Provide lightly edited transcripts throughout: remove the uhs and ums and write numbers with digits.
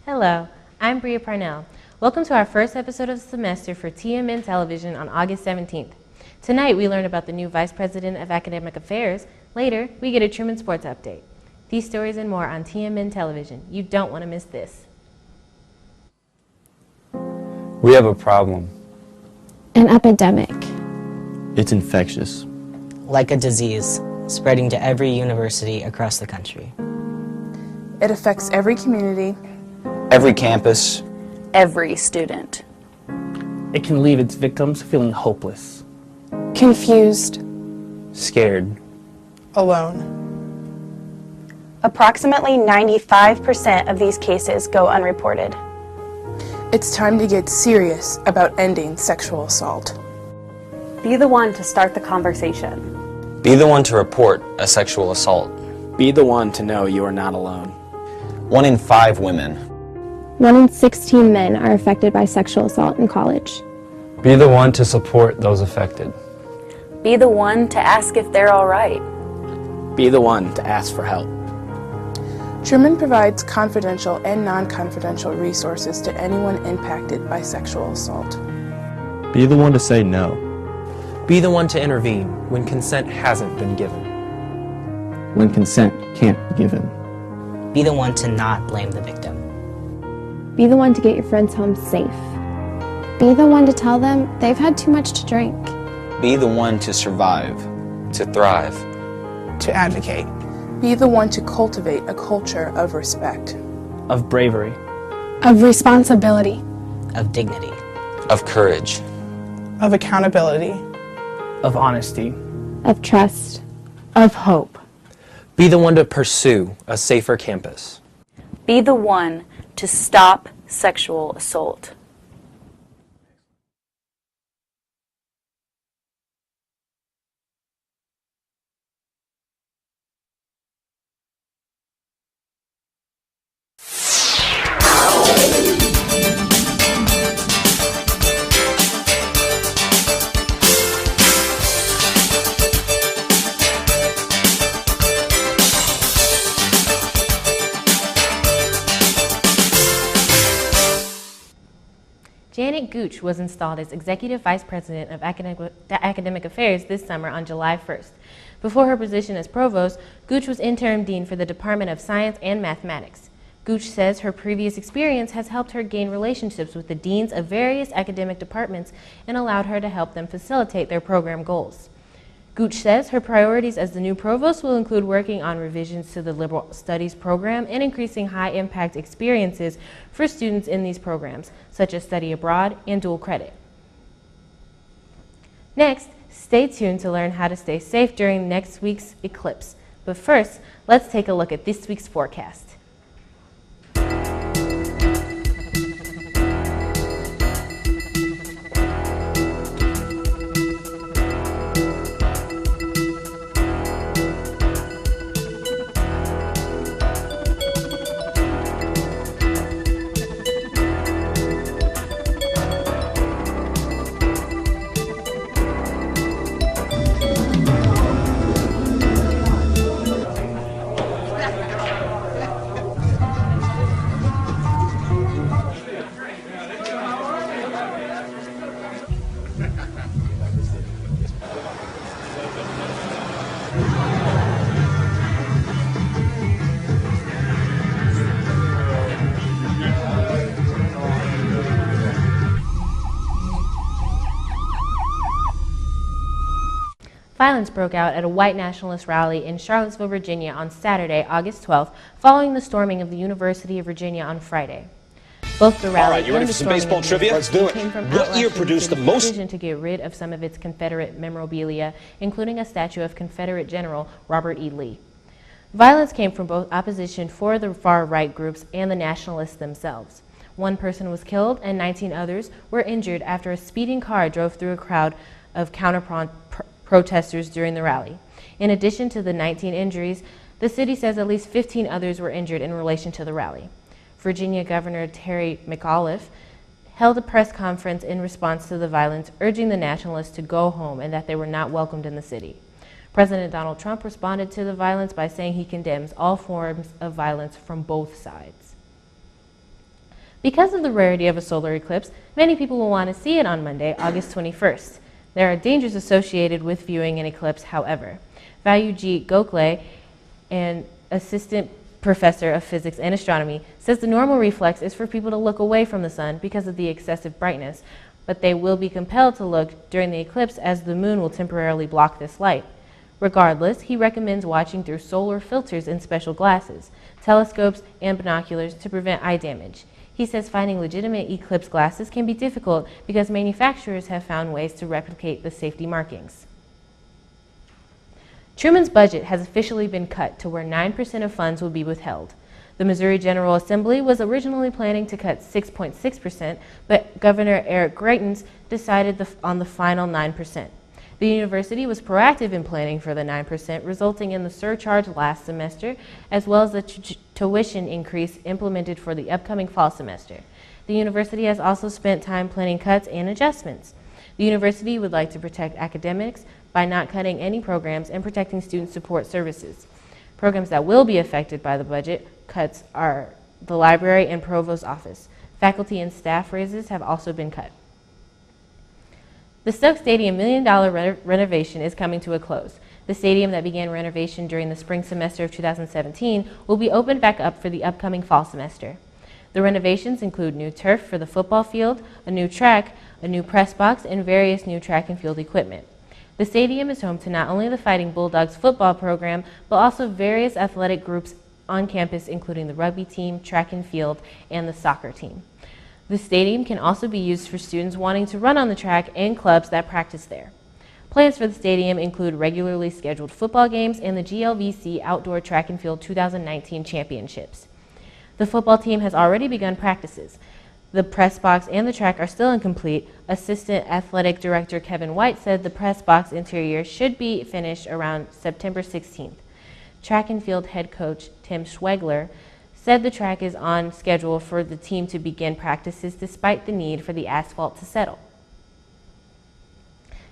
Hello, I'm Brea Parnell. Welcome to our first episode of the semester for TMN Television on August 17th. Tonight we learn about the new Vice President of Academic Affairs. Later, we get a Truman Sports update. These stories and more on TMN Television. You don't want to miss this. We have a problem. An epidemic. It's infectious. Like a disease, spreading to every university across the country. It affects every community, Every campus. Every student. It can leave its victims feeling hopeless. Confused. Scared. alone. Approximately 95% of these cases go unreported. It's time to get serious about ending sexual assault. Be the one to start the conversation. Be the one to report a sexual assault. Be the one to know you are not alone. 1 in 5 women. 1 in 16 men are affected by sexual assault in college. Be the one to support those affected. Be the one to ask if they're all right. Be the one to ask for help. Truman provides confidential and non-confidential resources to anyone impacted by sexual assault. Be the one to say no. Be the one to intervene when consent hasn't been given. When consent can't be given. Be the one to not blame the victim. Be the one to get your friends home safe. Be the one to tell them they've had too much to drink. Be the one to survive, to thrive. To advocate. Be the one to cultivate a culture of respect. Of bravery. Of responsibility. Of dignity. Of courage. Of accountability. Of honesty. Of trust. Of hope. Be the one to pursue a safer campus. Be the one to stop sexual assault. Janet Gooch was installed as Executive Vice President of Academic Affairs this summer on July 1st. Before her position as Provost, Gooch was Interim Dean for the Department of Science and Mathematics. Gooch says her previous experience has helped her gain relationships with the deans of various academic departments and allowed her to help them facilitate their program goals. Gooch says her priorities as the new provost will include working on revisions to the liberal studies program and increasing high-impact experiences for students in these programs, such as study abroad and dual credit. Next, stay tuned to learn how to stay safe during next week's eclipse. But first, let's take a look at this week's forecast. Violence broke out at a white nationalist rally in Charlottesville, Virginia on Saturday, August 12th, following the storming of the University of Virginia on Friday. Both the rally and the storming of the university came from What year produced the most decision to get rid of some of its Confederate memorabilia, including a statue of Confederate General Robert E. Lee. Violence came from both opposition for the far-right groups and the nationalists themselves. One person was killed and 19 others were injured after a speeding car drove through a crowd of protesters during the rally. In addition to the 19 injuries, the city says at least 15 others were injured in relation to the rally. Virginia Governor Terry McAuliffe held a press conference in response to the violence, urging the nationalists to go home and that they were not welcomed in the city. President Donald Trump responded to the violence by saying he condemns all forms of violence from both sides. Because of the rarity of a solar eclipse, many people will want to see it on Monday, August 21st. There are dangers associated with viewing an eclipse, however. Vayu Gokhale, an assistant professor of physics and astronomy, says the normal reflex is for people to look away from the sun because of the excessive brightness, but they will be compelled to look during the eclipse as the moon will temporarily block this light. Regardless, he recommends watching through solar filters in special glasses, telescopes, and binoculars to prevent eye damage. He says finding legitimate eclipse glasses can be difficult because manufacturers have found ways to replicate the safety markings. Truman's budget has officially been cut to where 9% of funds will be withheld. The Missouri General Assembly was originally planning to cut 6.6%, but Governor Eric Greitens decided on the final 9%. The university was proactive in planning for the 9%, resulting in the surcharge last semester, as well as the tuition increase implemented for the upcoming fall semester. The university has also spent time planning cuts and adjustments. The university would like to protect academics by not cutting any programs and protecting student support services. Programs that will be affected by the budget cuts are the library and provost's office. Faculty and staff raises have also been cut. The Stokes Stadium $1 million renovation is coming to a close. The stadium that began renovation during the spring semester of 2017 will be opened back up for the upcoming fall semester. The renovations include new turf for the football field, a new track, a new press box, and various new track and field equipment. The stadium is home to not only the Fighting Bulldogs football program, but also various athletic groups on campus, including the rugby team, track and field, and the soccer team. The stadium can also be used for students wanting to run on the track and clubs that practice there. Plans for the stadium include regularly scheduled football games and the GLVC Outdoor Track and Field 2019 Championships. The football team has already begun practices. The press box and the track are still incomplete. Assistant Athletic Director Kevin White said the press box interior should be finished around September 16th. Track and field head coach Tim Schwegler said the track is on schedule for the team to begin practices despite the need for the asphalt to settle.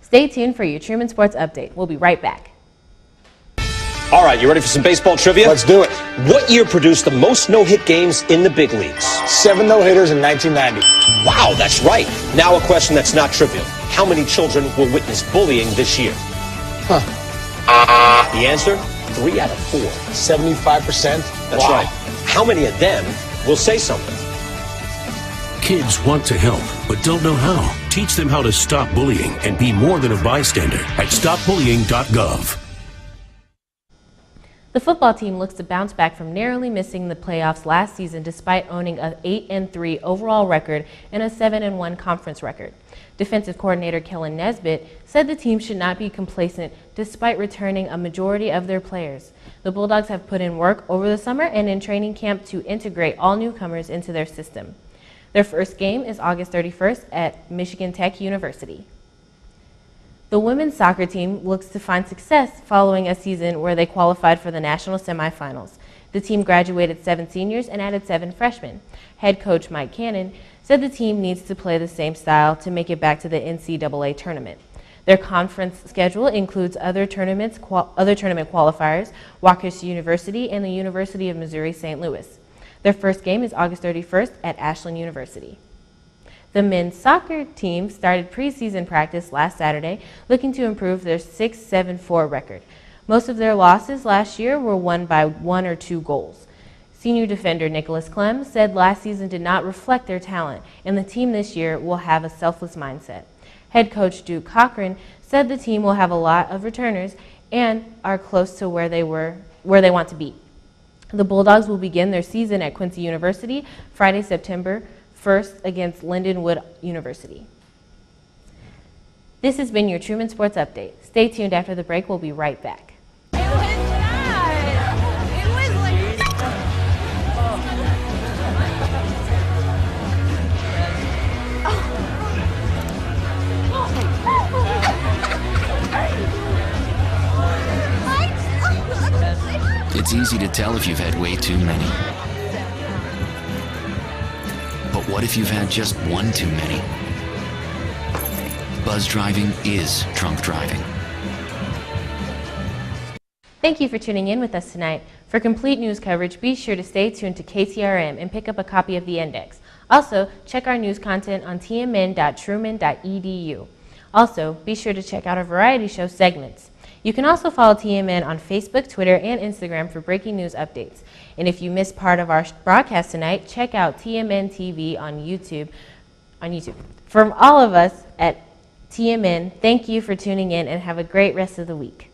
Stay tuned for your Truman Sports update. We'll be right back. All right, you ready for some baseball trivia? Let's do it. What year produced the most no-hit games in the big leagues? 7 no-hitters in 1990. Wow, that's right. Now a question that's not trivial. How many children will witness bullying this year? The answer? 3 out of 4. 75%? That's right. How many of them will say something? Kids want to help, but don't know how. Teach them how to stop bullying and be more than a bystander at stopbullying.gov. The football team looks to bounce back from narrowly missing the playoffs last season despite owning an 8-3 overall record and a 7-1 conference record. Defensive coordinator Kellen Nesbitt said the team should not be complacent despite returning a majority of their players. The Bulldogs have put in work over the summer and in training camp to integrate all newcomers into their system. Their first game is August 31st at Michigan Tech University. The women's soccer team looks to find success following a season where they qualified for the national semifinals. The team graduated 7 seniors and added 7 freshmen. Head coach Mike Cannon said the team needs to play the same style to make it back to the NCAA tournament. Their conference schedule includes other tournament qualifiers, Waukesha University and the University of Missouri St. Louis. Their first game is August 31st at Ashland University. The men's soccer team started preseason practice last Saturday, looking to improve their 6-7-4 record. Most of their losses last year were won by 1 or 2 goals. Senior defender Nicholas Clem said last season did not reflect their talent, and the team this year will have a selfless mindset. Head coach Duke Cochran said the team will have a lot of returners and are close to where they want to be. The Bulldogs will begin their season at Quincy University Friday, September 1st against Lindenwood University. This has been your Truman Sports Update. Stay tuned after the break. We'll be right back. It's easy to tell if you've had way too many. But what if you've had just one too many? Buzz driving is drunk driving. Thank you for tuning in with us tonight. For complete news coverage, be sure to stay tuned to KTRM and pick up a copy of the index. Also, check our news content on tmn.truman.edu. Also, be sure to check out our variety show segments. You can also follow TMN on Facebook, Twitter, and Instagram for breaking news updates. And if you missed part of our broadcast tonight, check out TMN TV on YouTube. From all of us at TMN, thank you for tuning in and have a great rest of the week.